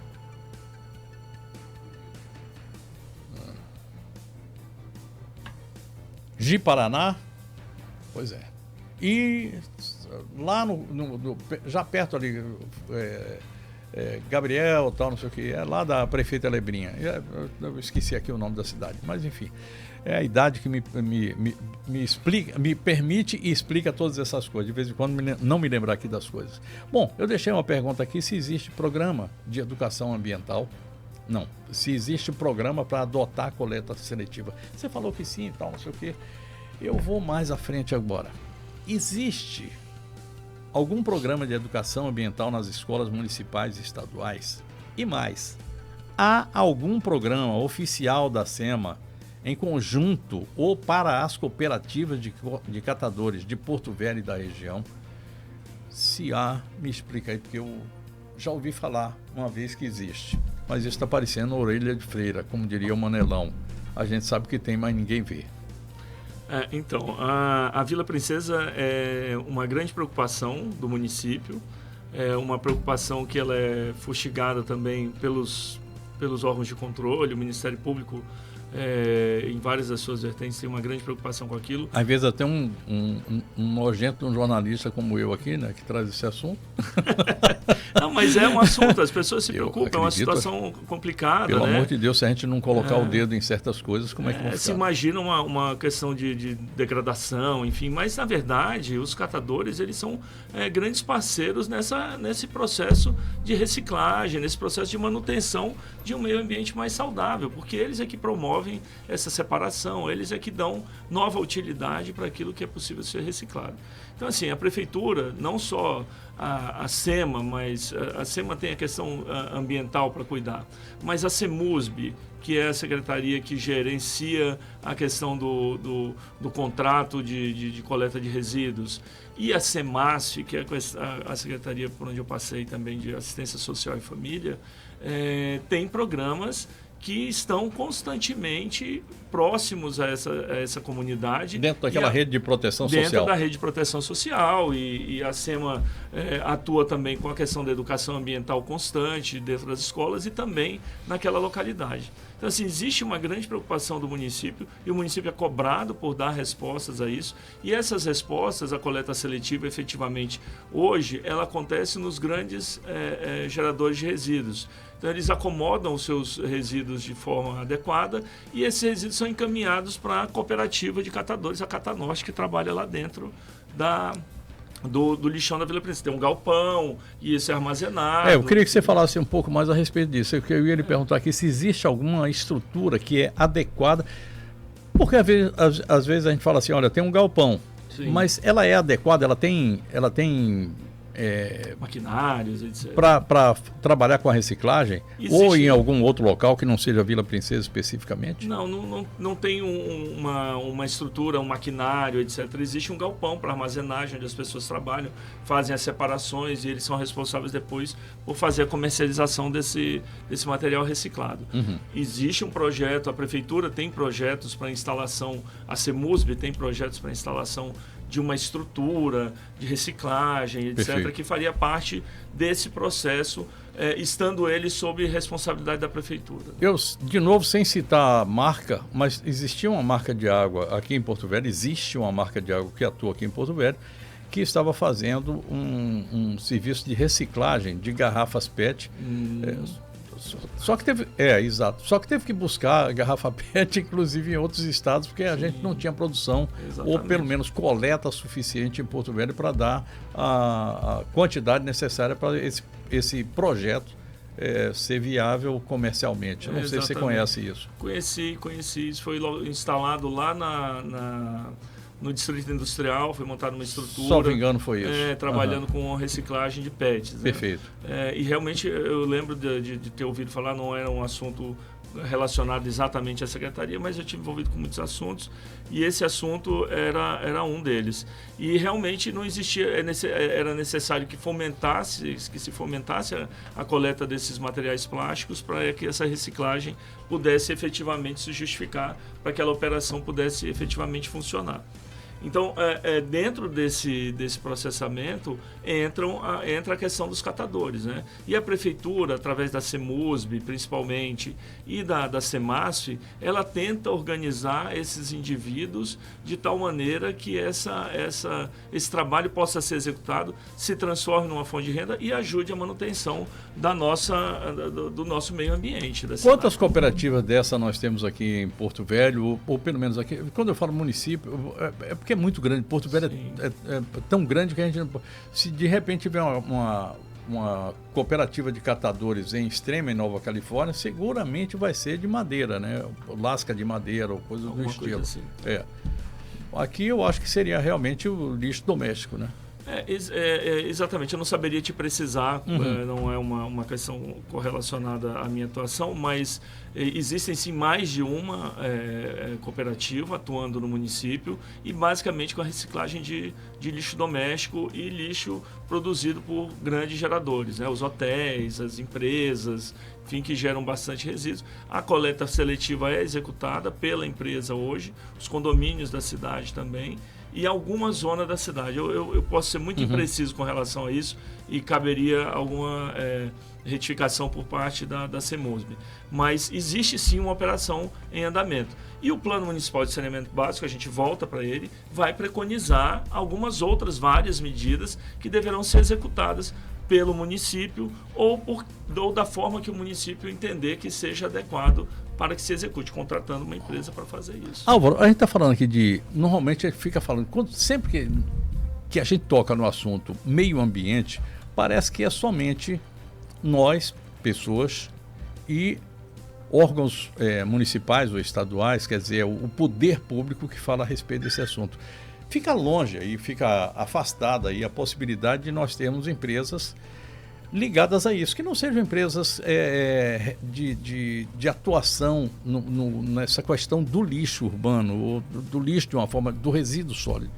Ji-Paraná? Pois é. E lá já perto ali, Gabriel, tal, não sei o que, é lá da prefeita Lebrinha. Eu esqueci aqui o nome da cidade, mas enfim. É a idade que me explica, me permite e explica todas essas coisas. De vez em quando não me lembrar aqui das coisas. Bom, eu deixei uma pergunta aqui se existe programa de educação ambiental. Não, se existe programa para adotar a coleta seletiva. Você falou que sim e tal, não sei o quê. Eu vou mais à frente agora. Existe algum programa de educação ambiental nas escolas municipais e estaduais? E mais, há algum programa oficial da SEMA em conjunto ou para as cooperativas de catadores de Porto Velho e da região? Se há, me explica aí, porque eu já ouvi falar uma vez que existe. Mas isso está parecendo orelha de freira, como diria o Manelão. A gente sabe que tem, mas ninguém vê. Então, a Vila Princesa é uma grande preocupação do município. É uma preocupação que ela é fustigada também pelos órgãos de controle. O Ministério Público, em várias das suas vertentes, tem uma grande preocupação com aquilo. Às vezes até um nojento, um jornalista como eu aqui, né, que traz esse assunto. Não, mas é um assunto, as pessoas se preocupam, é uma situação complicada. Pelo né? amor de Deus, se a gente não colocar o dedo em certas coisas, como é que vai ficar? Se imagina uma questão de degradação, enfim, mas na verdade os catadores eles são grandes parceiros nesse processo de reciclagem, nesse processo de manutenção de um meio ambiente mais saudável, porque eles é que promovem essa separação, eles é que dão nova utilidade para aquilo que é possível ser reciclado. Então, assim, a prefeitura, não só a SEMA, mas a SEMA tem a questão ambiental para cuidar, mas a CEMUSB, que é a secretaria que gerencia a questão do contrato de coleta de resíduos, e a CEMASF, que é a secretaria por onde eu passei também de assistência social e família, tem programas que estão constantemente próximos a essa comunidade. Dentro daquela rede de proteção social. Dentro da rede de proteção social, e a SEMA atua também com a questão da educação ambiental constante dentro das escolas e também naquela localidade. Então, assim, existe uma grande preocupação do município e o município é cobrado por dar respostas a isso. E essas respostas, a coleta seletiva, efetivamente, hoje, ela acontece nos grandes geradores de resíduos. Então, eles acomodam os seus resíduos de forma adequada e esses resíduos são encaminhados para a cooperativa de catadores, a Catanorte, que trabalha lá dentro do lixão da Vila Princesa. Tem um galpão e isso é armazenado. Eu queria que você falasse um pouco mais a respeito disso. Eu ia lhe perguntar aqui se existe alguma estrutura que é adequada, porque às vezes a gente fala assim, olha, tem um galpão, sim, mas ela é adequada, ela tem maquinários, etc. Para trabalhar com a reciclagem? Existe... Ou em algum outro local que não seja Vila Princesa especificamente? Não tem uma estrutura, um maquinário, etc. Existe um galpão para armazenagem, onde as pessoas trabalham, fazem as separações e eles são responsáveis depois por fazer a comercialização desse material reciclado. Uhum. Existe um projeto, a prefeitura tem projetos para instalação, a CEMUSB tem projetos para instalação de uma estrutura de reciclagem, etc., perfeito, que faria parte desse processo, estando ele sob responsabilidade da prefeitura. Eu, de novo, sem citar a marca, mas existia uma marca de água aqui em Porto Velho, existe uma marca de água que atua aqui em Porto Velho, que estava fazendo um serviço de reciclagem de garrafas PET. Só que teve, exato. Só que teve que buscar garrafa PET, inclusive em outros estados, porque a gente não tinha produção, exatamente, ou pelo menos coleta suficiente em Porto Velho para dar a quantidade necessária para esse projeto ser viável comercialmente. Eu não sei se você conhece isso. Conheci. Isso foi instalado lá no Distrito Industrial, foi montada uma estrutura. Só me engano foi isso. Trabalhando com reciclagem de PETs. Né? Perfeito. E realmente eu lembro de ter ouvido falar, não era um assunto relacionado exatamente à secretaria, mas eu tive envolvido com muitos assuntos e esse assunto era um deles. E realmente não existia, era necessário que se fomentasse a coleta desses materiais plásticos para que essa reciclagem pudesse efetivamente se justificar, para que aquela operação pudesse efetivamente funcionar. Então, dentro desse processamento, entra a questão dos catadores, né? E a prefeitura, através da CEMUSB, principalmente, e da CEMASF, ela tenta organizar esses indivíduos de tal maneira que esse trabalho possa ser executado, se transforme numa fonte de renda e ajude a manutenção do nosso meio ambiente. Quantas cooperativas dessa nós temos aqui em Porto Velho, ou pelo menos aqui, quando eu falo município, é porque é muito grande, Porto Velho é tão grande que a gente não... Se de repente tiver uma cooperativa de catadores em Extrema, em Nova Califórnia, seguramente vai ser de madeira, né? Lasca de madeira ou coisa do estilo. Coisa assim. Aqui eu acho que seria realmente o lixo doméstico, né? Exatamente, eu não saberia te precisar, não é uma questão correlacionada à minha atuação, mas existem sim mais de uma cooperativa atuando no município e basicamente com a reciclagem de lixo doméstico e lixo produzido por grandes geradores, né? Os hotéis, as empresas, enfim, que geram bastante resíduos. A coleta seletiva é executada pela empresa hoje, os condomínios da cidade também, e alguma zona da cidade. Eu posso ser muito impreciso com relação a isso e caberia alguma retificação por parte da CEMUSB. Mas existe sim uma operação em andamento. E o Plano Municipal de Saneamento Básico, a gente volta para ele, vai preconizar algumas outras várias medidas que deverão ser executadas pelo município ou da forma que o município entender que seja adequado para que se execute, contratando uma empresa para fazer isso. Álvaro, a gente está falando aqui normalmente a gente fica falando, sempre que a gente toca no assunto meio ambiente, parece que é somente nós, pessoas e órgãos municipais ou estaduais, quer dizer, o poder público que fala a respeito desse assunto. Fica longe aí, fica afastada aí a possibilidade de nós termos empresas ligadas a isso, que não sejam empresas de atuação nessa questão do lixo urbano, ou do lixo de uma forma, do resíduo sólido.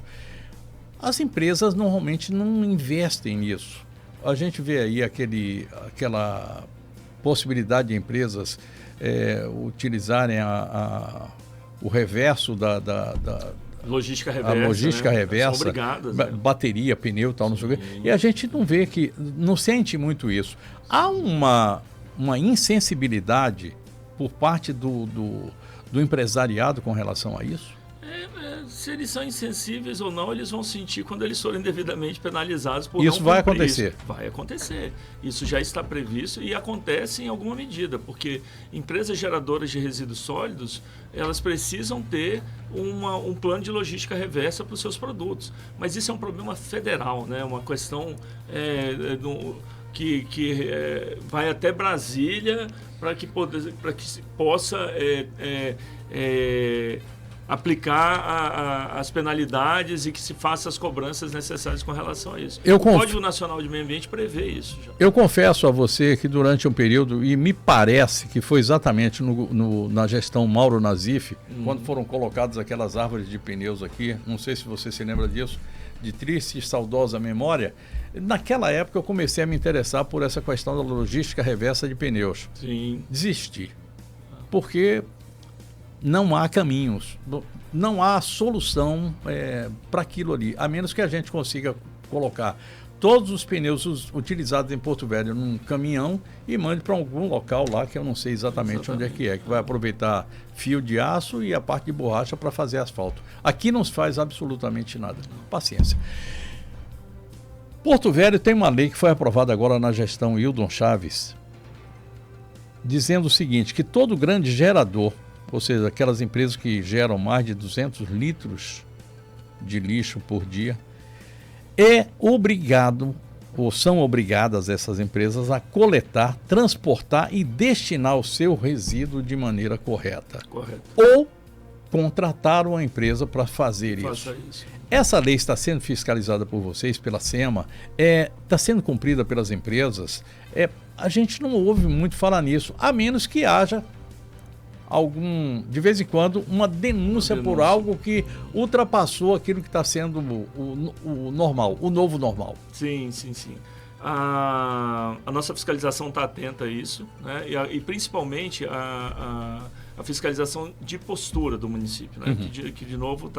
As empresas normalmente não investem nisso. A gente vê aí aquela possibilidade de empresas utilizarem o reverso da logística reversa. A logística reversa, são obrigadas, né? Bateria, pneu e tal, não sei o quê. E a gente não vê não sente muito isso. Há uma insensibilidade por parte do empresariado com relação a isso? Se eles são insensíveis ou não, eles vão sentir quando eles forem devidamente penalizados por isso não vai cumprir acontecer. Isso. Vai acontecer. Isso já está previsto e acontece em alguma medida, porque empresas geradoras de resíduos sólidos, elas precisam ter um plano de logística reversa para os seus produtos. Mas isso é um problema federal, né? Uma questão que vai até Brasília para que se possa aplicar as penalidades e que se faça as cobranças necessárias com relação a isso. O Código Nacional de Meio Ambiente prevê isso. Já. Eu confesso a você que durante um período, e me parece que foi exatamente na gestão Mauro Nazif, quando foram colocadas aquelas árvores de pneus aqui, não sei se você se lembra disso, de triste e saudosa memória, naquela época eu comecei a me interessar por essa questão da logística reversa de pneus. Sim. Desisti. Porque não há caminhos, não há solução para aquilo ali, a menos que a gente consiga colocar todos os pneus utilizados em Porto Velho num caminhão e mande para algum local lá, que eu não sei exatamente onde é, que vai aproveitar fio de aço e a parte de borracha para fazer asfalto. Aqui não se faz absolutamente nada. Paciência. Porto Velho tem uma lei que foi aprovada agora na gestão Hildon Chaves, dizendo o seguinte, que todo grande gerador, ou seja, aquelas empresas que geram mais de 200 litros de lixo por dia, é obrigado, ou são obrigadas essas empresas a coletar, transportar e destinar o seu resíduo de maneira correta. Correto. Ou contratar uma empresa para fazer isso. Essa lei está sendo fiscalizada por vocês, pela SEMA, está sendo cumprida pelas empresas. A gente não ouve muito falar nisso, a menos que haja de vez em quando, uma denúncia por algo que ultrapassou aquilo que está sendo o normal, o novo normal. Sim. A nossa fiscalização está atenta a isso, né? E principalmente a fiscalização de postura do município, né? Que de novo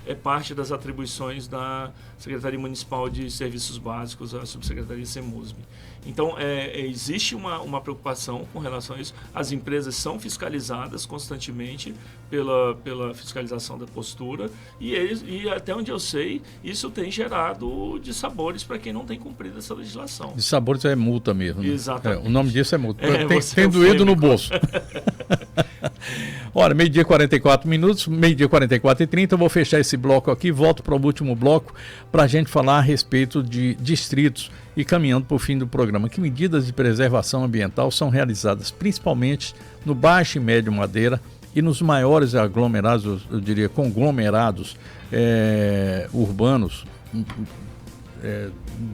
é parte das atribuições da Secretaria Municipal de Serviços Básicos, a Subsecretaria CEMUSB. Então, existe uma preocupação com relação a isso. As empresas são fiscalizadas constantemente pela fiscalização da postura e até onde eu sei, isso tem gerado dissabores para quem não tem cumprido essa legislação. Dissabores é multa mesmo, né? Exatamente. O nome disso é multa. Tem doído no bolso. Olha, 12h 44 minutos, 12h 44h30, eu vou fechar esse bloco aqui, volto para o último bloco para a gente falar a respeito de distritos e caminhando para o fim do programa. Que medidas de preservação ambiental são realizadas principalmente no Baixo e Médio Madeira e nos maiores aglomerados, eu diria conglomerados urbanos,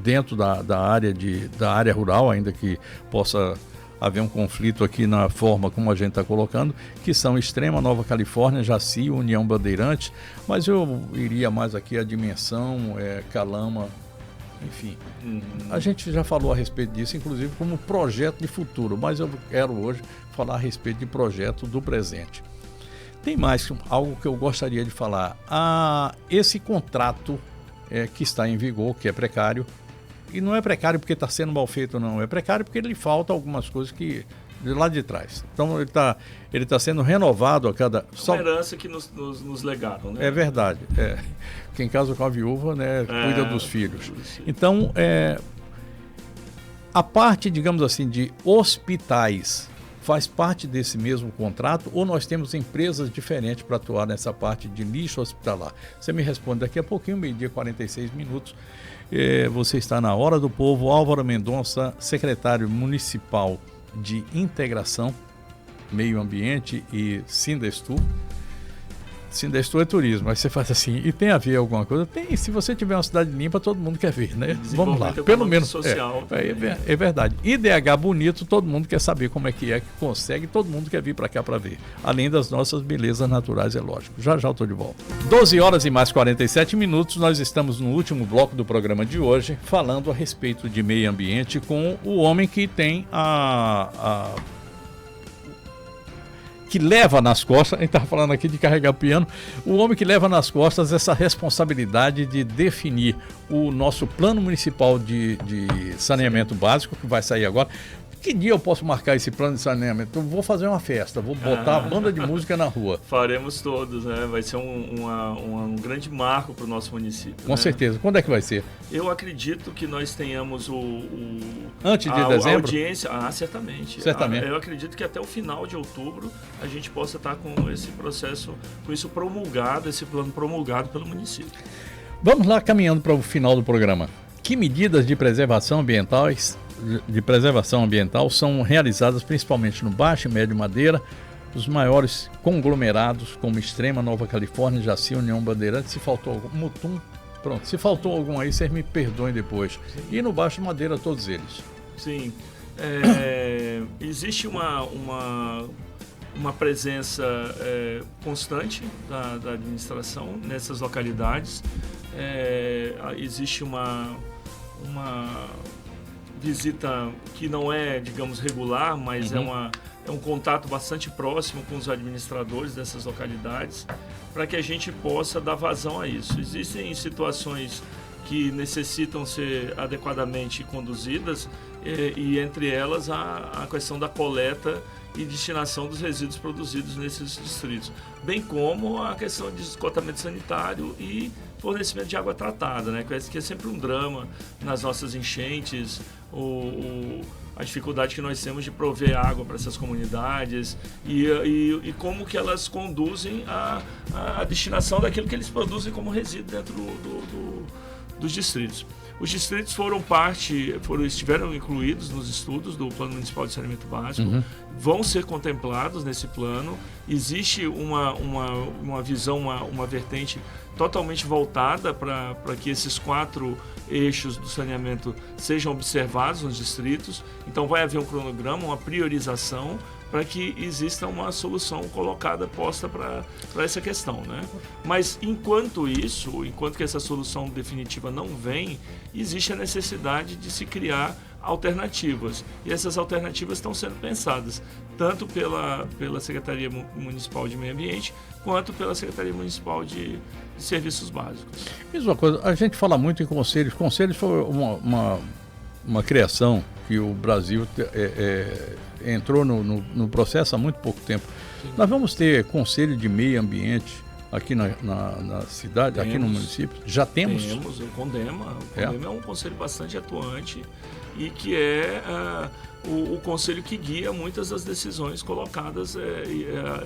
dentro da área rural, ainda que possa haver um conflito aqui na forma como a gente está colocando, que são Extrema, Nova Califórnia, Jaci, União Bandeirante, mas eu iria mais aqui a dimensão, Calama, enfim. A gente já falou a respeito disso, inclusive como projeto de futuro, mas eu quero hoje falar a respeito de projeto do presente. Tem mais algo que eu gostaria de falar. Esse contrato que está em vigor, que é precário, e não é precário porque está sendo mal feito, não. É precário porque ele falta algumas coisas que de lá de trás. Então ele tá sendo renovado a cada... Uma herança que nos legaram, né? É verdade. Quem casa com a viúva, né, cuida dos filhos. Então, a parte, digamos assim, de hospitais faz parte desse mesmo contrato ou nós temos empresas diferentes para atuar nessa parte de lixo hospitalar? Você me responde daqui a pouquinho, 12h 46 minutos. Você está na Hora do Povo. Álvaro Mendonça, secretário municipal de Integração, Meio Ambiente e Sindestur. Sindestur é turismo, aí você faz assim, e tem a ver alguma coisa? Tem, se você tiver uma cidade limpa, todo mundo quer ver, né? Vamos lá, pelo menos. Social é verdade. IDH bonito, todo mundo quer saber como é que consegue, todo mundo quer vir para cá para ver. Além das nossas belezas naturais, é lógico. Já eu estou de volta. 12h mais 47 minutos, nós estamos no último bloco do programa de hoje, falando a respeito de meio ambiente com o homem que tem que leva nas costas, a gente estava falando aqui de carregar o piano, o homem que leva nas costas essa responsabilidade de definir o nosso plano municipal de saneamento básico, que vai sair agora. Que dia eu posso marcar esse plano de saneamento? Eu vou fazer uma festa, vou botar a banda de música na rua. Faremos todos, né? Vai ser um grande marco para o nosso município. Com certeza. Quando é que vai ser? Eu acredito que nós tenhamos antes de dezembro? A audiência. Certamente. Eu acredito que até o final de outubro a gente possa estar com esse processo, com isso promulgado, esse plano promulgado pelo município. Vamos lá, caminhando para o final do programa. Que medidas de preservação ambiental são realizadas principalmente no Baixo e Médio Madeira, os maiores conglomerados como Extrema, Nova Califórnia, Jaci, União Bandeirante? Se faltou algum, Mutum, pronto, se faltou algum aí, vocês me perdoem depois. Sim. E no Baixo Madeira, todos eles. Sim, existe uma presença constante da administração nessas localidades, existe uma visita que não é, digamos, regular, mas é um contato bastante próximo com os administradores dessas localidades, para que a gente possa dar vazão a isso. Existem situações que necessitam ser adequadamente conduzidas, e entre elas a questão da coleta e destinação dos resíduos produzidos nesses distritos, bem como a questão de esgotamento sanitário e fornecimento de água tratada, né? Que é sempre um drama nas nossas enchentes, a dificuldade que nós temos de prover água para essas comunidades e como que elas conduzem a destinação daquilo que eles produzem como resíduo dentro dos distritos. Os distritos estiveram incluídos nos estudos do Plano Municipal de Saneamento Básico, vão ser contemplados nesse plano. Existe uma visão, uma vertente totalmente voltada para que esses 4 eixos do saneamento sejam observados nos distritos. Então vai haver um cronograma, uma priorização para que exista uma solução posta para essa questão, né? Mas enquanto que essa solução definitiva não vem, existe a necessidade de se criar alternativas. E essas alternativas estão sendo pensadas tanto pela Secretaria Municipal de Meio Ambiente quanto pela Secretaria Municipal de Serviços Básicos. Mesma coisa, a gente fala muito em conselhos. Conselhos foi uma criação que o Brasil entrou no processo há muito pouco tempo. Sim. Nós vamos ter conselho de meio ambiente aqui na cidade, aqui no município? Já temos? Temos o CONDEMA. O CONDEMA é um conselho bastante atuante e que é o conselho que guia muitas das decisões colocadas,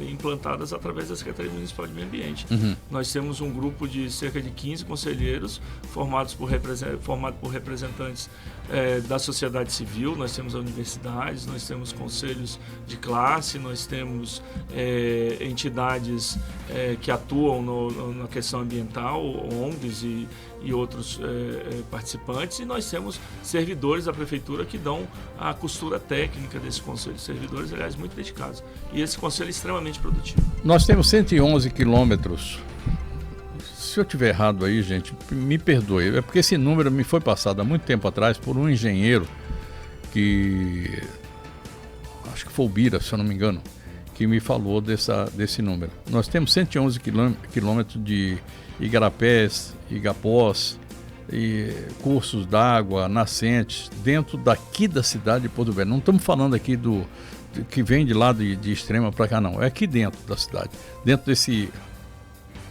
implantadas através da Secretaria Municipal de Meio Ambiente. Uhum. Nós temos um grupo de cerca de 15 conselheiros formado por representantes da sociedade civil, nós temos universidades, nós temos conselhos de classe, nós temos entidades que atuam na questão ambiental, ONGs e outros participantes, e nós temos servidores da prefeitura que dão a costura técnica desse conselho, servidores, aliás, muito dedicados. E esse conselho é extremamente produtivo. Nós temos 111 quilômetros. Se eu estiver errado aí, gente, me perdoe. É porque esse número me foi passado há muito tempo atrás por um engenheiro que, acho que foi o Bira, se eu não me engano, que me falou desse número. Nós temos 111 quilômetros de igarapés, igapós, e cursos d'água, nascentes, dentro daqui da cidade de Porto Velho. Não estamos falando aqui que vem de lá de Extrema para cá, não. É aqui dentro da cidade, dentro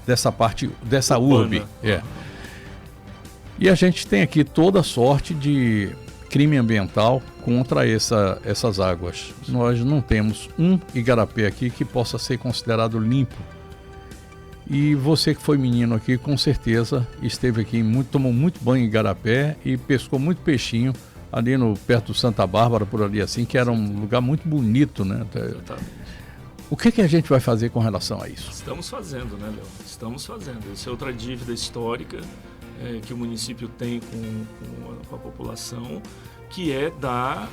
dessa parte, dessa urbe. E a gente tem aqui toda sorte de crime ambiental contra essas águas. Nós não temos um igarapé aqui que possa ser considerado limpo. E você que foi menino aqui, com certeza esteve aqui, tomou muito banho em igarapé e pescou muito peixinho ali perto do Santa Bárbara, por ali assim, que era um lugar muito bonito, né? Exatamente. O que a gente vai fazer com relação a isso? Estamos fazendo, né, Léo? Estamos fazendo. Essa é outra dívida histórica que o município tem com a população, que é dar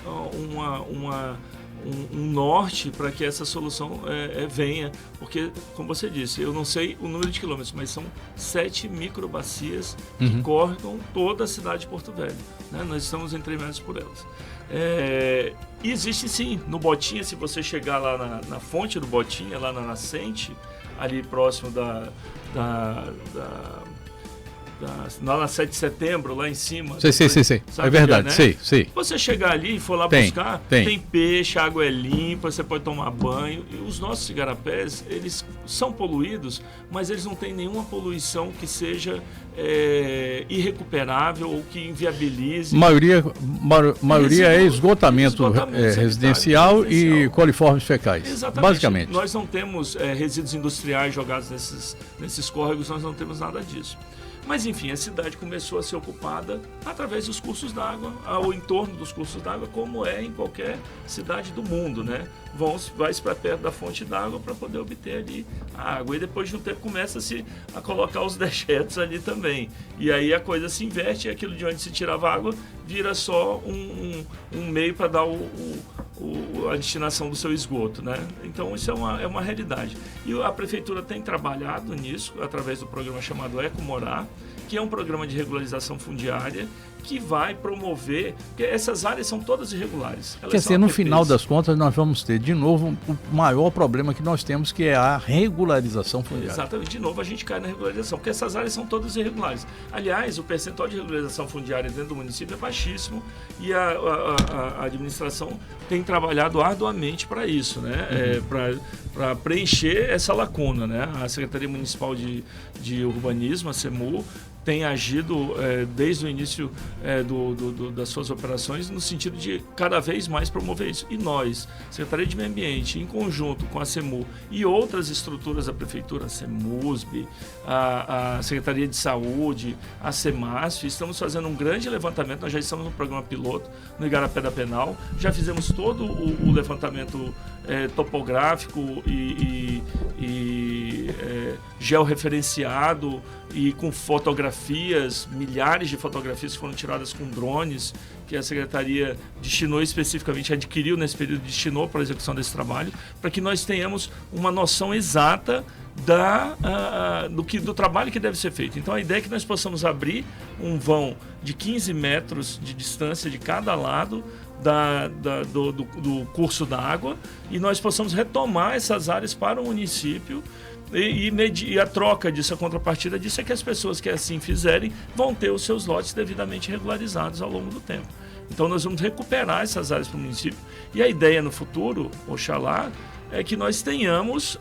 um norte para que essa solução venha, porque, como você disse, eu não sei o número de quilômetros, mas são 7 microbacias que cortam toda a cidade de Porto Velho, né? Nós estamos entremeados por elas. E existe sim, no Botinha, se você chegar lá na fonte do Botinha, lá na nascente, ali próximo lá na 7 de setembro, lá em cima. Sei. É verdade, né? Sei. Você chegar ali e for lá buscar, tem peixe, a água é limpa, você pode tomar banho. E os nossos igarapés, eles são poluídos, mas eles não têm nenhuma poluição que seja irrecuperável ou que inviabilize. Maioria é esgotamento residencial e coliformes fecais. Exatamente. Basicamente. Nós não temos resíduos industriais jogados nesses córregos, nós não temos nada disso. Mas, enfim, a cidade começou a ser ocupada através dos cursos d'água, ao entorno dos cursos d'água, como é em qualquer cidade do mundo, né? Vai-se para perto da fonte d'água para poder obter ali a água. E depois de um tempo começa-se a colocar os dejetos ali também. E aí a coisa se inverte e aquilo de onde se tirava água vira só um meio para dar a destinação do seu esgoto, né? Então isso é uma realidade. E a prefeitura tem trabalhado nisso através do programa chamado Ecomorar, que é um programa de regularização fundiária que vai promover, porque essas áreas são todas irregulares. Quer dizer, no final das contas nós vamos ter de novo o maior problema que nós temos, que é a regularização fundiária. Exatamente, de novo a gente cai na regularização, porque essas áreas são todas irregulares. Aliás, o percentual de regularização fundiária dentro do município é baixíssimo e a administração tem trabalhado arduamente para isso, né? Para preencher essa lacuna, né? A Secretaria Municipal de Urbanismo, a SEMU, tem agido desde o início das suas operações no sentido de cada vez mais promover isso. E nós, Secretaria de Meio Ambiente, em conjunto com a SEMU e outras estruturas da Prefeitura, a SEMUSB, a Secretaria de Saúde, a SEMASF, estamos fazendo um grande levantamento. Nós já estamos no programa piloto no Igarapé da Penal, já fizemos todo o levantamento topográfico e georreferenciado e com fotografias, milhares de fotografias que foram tiradas com drones, que a Secretaria destinou especificamente, adquiriu nesse período, destinou para a execução desse trabalho, para que nós tenhamos uma noção exata do trabalho que deve ser feito. Então a ideia é que nós possamos abrir um vão de 15 metros de distância de cada lado do curso da água, e nós possamos retomar essas áreas para o município, e a troca disso, a contrapartida disso é que as pessoas que assim fizerem vão ter os seus lotes devidamente regularizados ao longo do tempo. Então nós vamos recuperar essas áreas para o município, e a ideia no futuro, oxalá, é que nós tenhamos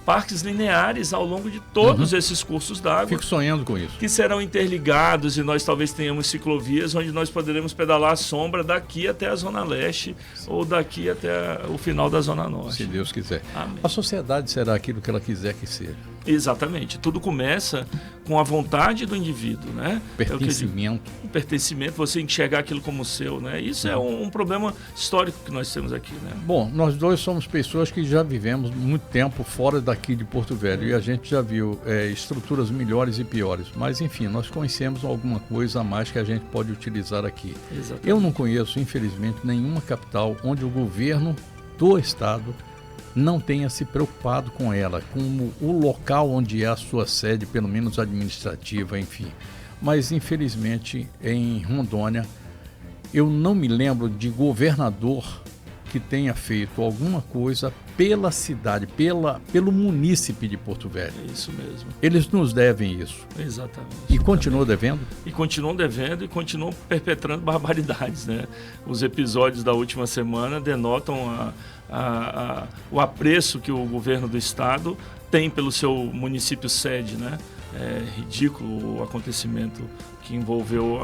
parques lineares ao longo de todos esses cursos d'água. Fico sonhando com isso. Que serão interligados, e nós talvez tenhamos ciclovias onde nós poderemos pedalar à sombra daqui até a Zona Leste ou daqui até o final da Zona Norte. Se Deus quiser. Amém. A sociedade será aquilo que ela quiser que seja. Exatamente. Tudo começa com a vontade do indivíduo, né? Pertencimento. O pertencimento, você enxergar aquilo como seu, né? Isso é um problema histórico que nós temos aqui, né? Bom, nós dois somos pessoas que já vivemos muito tempo fora daqui de Porto Velho, e a gente já viu estruturas melhores e piores, mas enfim, nós conhecemos alguma coisa a mais que a gente pode utilizar aqui. Exatamente. Eu não conheço, infelizmente, nenhuma capital onde o governo do estado não tenha se preocupado com ela, como o local onde é a sua sede, pelo menos administrativa, enfim. Mas infelizmente em Rondônia eu não me lembro de governador que tenha feito alguma coisa pela cidade, pelo munícipe de Porto Velho. É isso mesmo. Eles nos devem isso. Exatamente. E continuam devendo? E continuam devendo e continuam perpetrando barbaridades, né? Os episódios da última semana denotam o apreço que o governo do estado tem pelo seu município sede, né? É ridículo o acontecimento que envolveu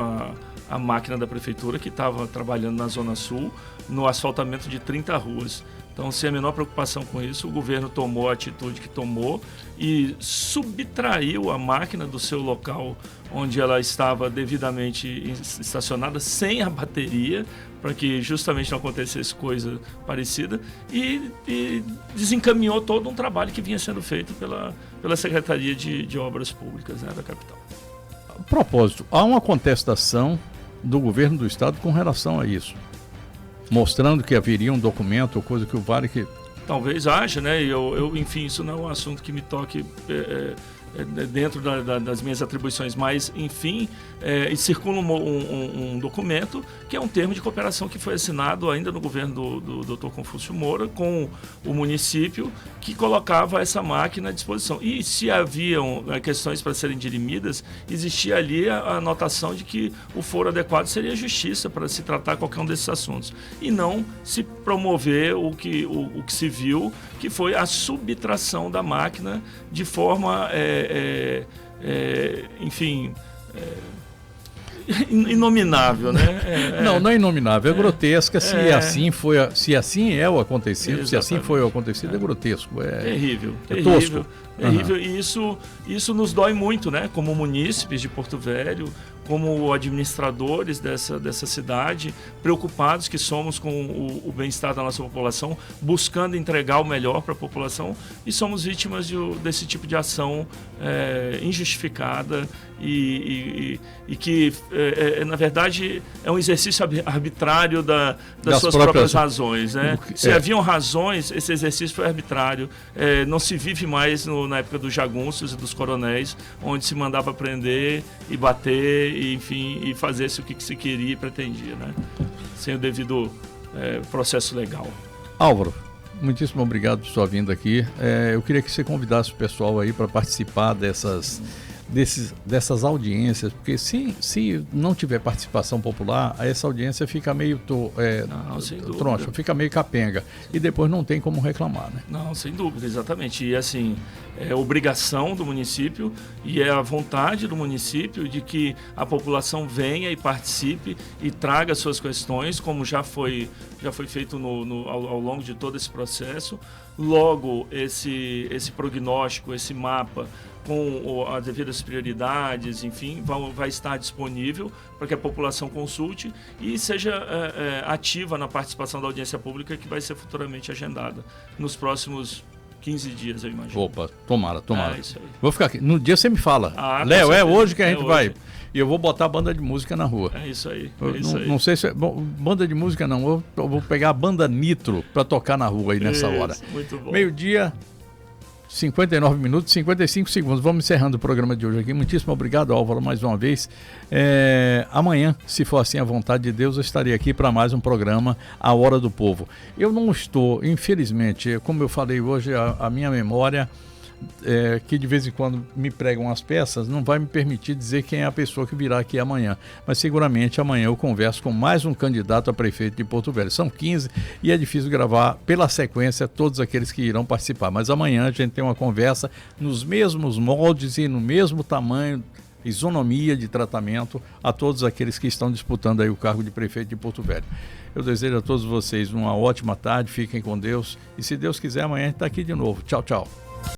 a máquina da prefeitura que estava trabalhando na Zona Sul no asfaltamento de 30 ruas. Então, sem a menor preocupação com isso, o governo tomou a atitude que tomou e subtraiu a máquina do seu local onde ela estava devidamente estacionada, sem a bateria, para que justamente não acontecesse coisa parecida, e desencaminhou todo um trabalho que vinha sendo feito pela Secretaria de Obras Públicas, né, da capital. A propósito, há uma contestação do governo do estado com relação a isso, mostrando que haveria um documento ou coisa que o Vale que... Talvez haja, né? Enfim, isso não é um assunto que me toque dentro das minhas atribuições, mas, enfim, circula um documento que é um termo de cooperação que foi assinado ainda no governo do Dr. Confúcio Moura com o município, que colocava essa máquina à disposição. E se haviam questões para serem dirimidas, existia ali a anotação de que o foro adequado seria a justiça para se tratar qualquer um desses assuntos. E não se promover o que se viu, que foi a subtração da máquina de forma... enfim, inominável, né? Não é inominável, é grotesca. Se assim é o acontecido, Exatamente. se assim foi o acontecido, é grotesco. Terrível, tosco. Terrível. E isso nos dói muito, né? Como munícipes de Porto Velho, como administradores dessa cidade, preocupados que somos com o bem-estar da nossa população, buscando entregar o melhor para a população, e somos vítimas desse tipo de ação injustificada e que, na verdade, é um exercício arbitrário das suas próprias razões, né? Se haviam razões, esse exercício foi arbitrário. Não se vive mais na época dos jagunços e dos coronéis, onde se mandava prender e bater, e, enfim, e fazer-se o que se queria e pretendia, né? Sem o devido processo legal. Álvaro, muitíssimo obrigado por sua vinda aqui. Eu queria que você convidasse o pessoal aí para participar dessas audiências, porque se não tiver participação popular, essa audiência fica meio troncha, fica meio capenga, e depois não tem como reclamar, né? Não, sem dúvida, exatamente. E assim, é obrigação do município e é a vontade do município de que a população venha e participe e traga suas questões, como já foi feito ao longo de todo esse processo. Logo, esse prognóstico, esse mapa com as devidas prioridades, enfim, vai estar disponível para que a população consulte e seja ativa na participação da audiência pública, que vai ser futuramente agendada nos próximos 15 dias, eu imagino. Opa, tomara. Isso aí. Vou ficar aqui. No dia você me fala. Léo, hoje que a gente vai. E eu vou botar a banda de música na rua. É isso aí. Não sei se banda de música não. Eu vou pegar a banda Nitro para tocar na rua aí nessa hora. Muito bom. Meio-dia, 59 minutos e 55 segundos. Vamos encerrando o programa de hoje aqui. Muitíssimo obrigado, Álvaro, mais uma vez. Amanhã, se for assim a vontade de Deus, eu estarei aqui para mais um programa, A Hora do Povo. Eu não estou, infelizmente, como eu falei hoje, a minha memória, que de vez em quando me pregam as peças, não vai me permitir dizer quem é a pessoa que virá aqui amanhã. Mas seguramente amanhã eu converso com mais um candidato a prefeito de Porto Velho. São 15 e é difícil gravar pela sequência todos aqueles que irão participar. Mas amanhã a gente tem uma conversa nos mesmos moldes e no mesmo tamanho, isonomia de tratamento a todos aqueles que estão disputando aí o cargo de prefeito de Porto Velho. Eu desejo a todos vocês uma ótima tarde, fiquem com Deus e se Deus quiser amanhã a gente está aqui de novo. Tchau, tchau.